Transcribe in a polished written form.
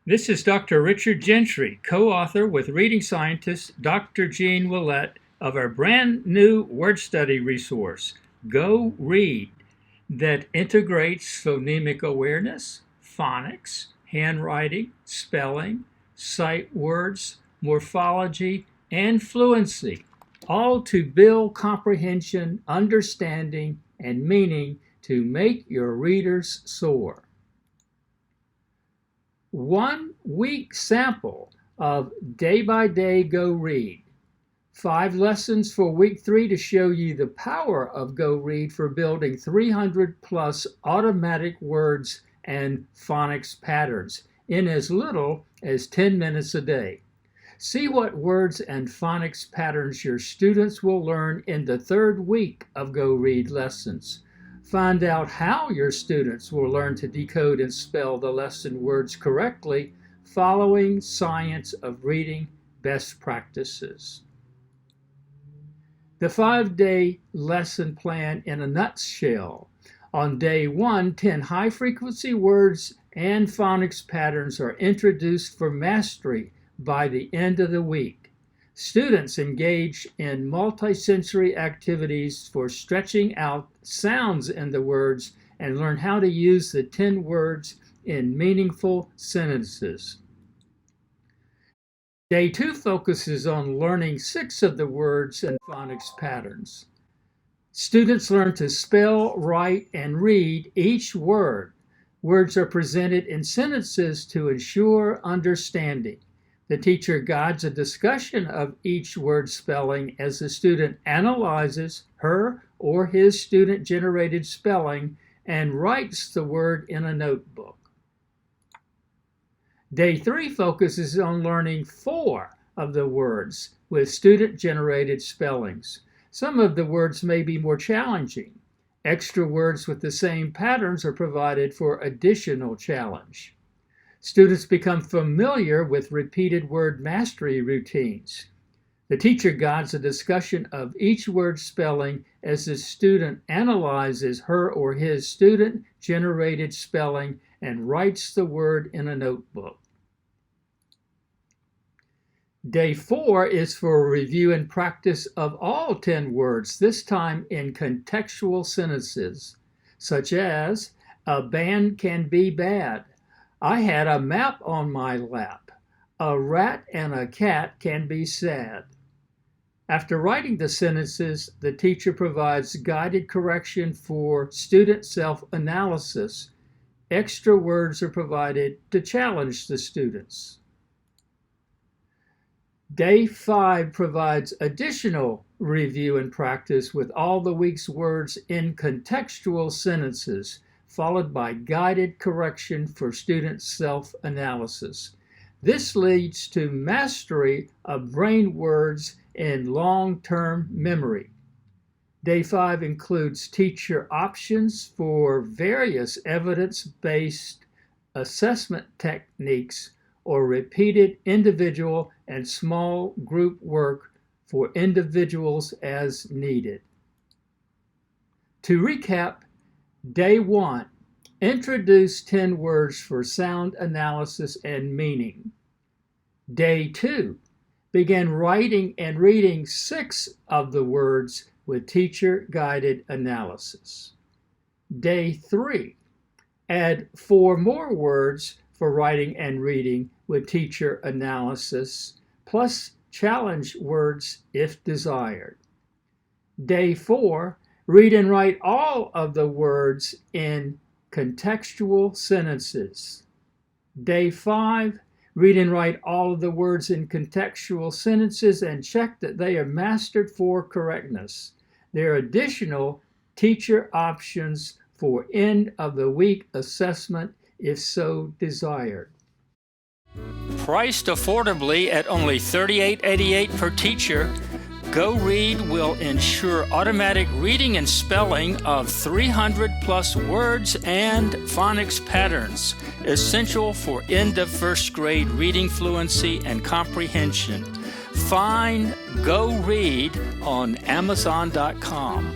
This is Dr. Richard Gentry, co-author with reading scientist Dr. Jean Ouellette of our brand new word study resource, Go Read, that integrates phonemic awareness, phonics, handwriting, spelling, sight words, morphology, and fluency, all to build comprehension, understanding, and meaning to make your readers soar. 1 week sample of Day by Day Go Read. 5 lessons for week 3 to show you the power of Go Read for building 300 plus automatic words and phonics patterns in as little as 10 minutes a day. See what words and phonics patterns your students will learn in the 3rd week of Go Read lessons. Find out how your students will learn to decode and spell the lesson words correctly following science of reading best practices. The 5-day lesson plan in a nutshell. On day 1, 10 high-frequency words and phonics patterns are introduced for mastery by the end of the week. Students engage in multisensory activities for stretching out sounds in the words and learn how to use the 10 words in meaningful sentences. Day 2 focuses on learning 6 of the words and phonics patterns. Students learn to spell, write, and read each word. Words are presented in sentences to ensure understanding. The teacher guides a discussion of each word spelling as the student analyzes her or his student-generated spelling and writes the word in a notebook. Day 3 focuses on learning 4 of the words with student-generated spellings. Some of the words may be more challenging. Extra words with the same patterns are provided for additional challenge. Students become familiar with repeated word mastery routines. The teacher guides a discussion of each word spelling as the student analyzes her or his student-generated spelling and writes the word in a notebook. Day 4 is for a review and practice of all 10 words, this time in contextual sentences, such as, a band can be bad. I had a map on my lap. A rat and a cat can be sad. After writing the sentences, the teacher provides guided correction for student self-analysis. Extra words are provided to challenge the students. Day 5 provides additional review and practice with all the week's words in contextual sentences, followed by guided correction for student self-analysis. This leads to mastery of brain words in long-term memory. Day 5 includes teacher options for various evidence-based assessment techniques or repeated individual and small group work for individuals as needed. To recap, Day 1, introduce 10 words for sound analysis and meaning. Day 2, begin writing and reading 6 of the words with teacher-guided analysis. Day 3, add 4 more words for writing and reading with teacher analysis, plus challenge words if desired. Day 4, read and write all of the words in contextual sentences. Day 5, read and write all of the words in contextual sentences and check that they are mastered for correctness. There are additional teacher options for end of the week assessment if so desired. Priced affordably at only $38.88 per teacher, Go Read will ensure automatic reading and spelling of 300 plus words and phonics patterns, essential for end of first grade reading fluency and comprehension. Find Go Read on Amazon.com.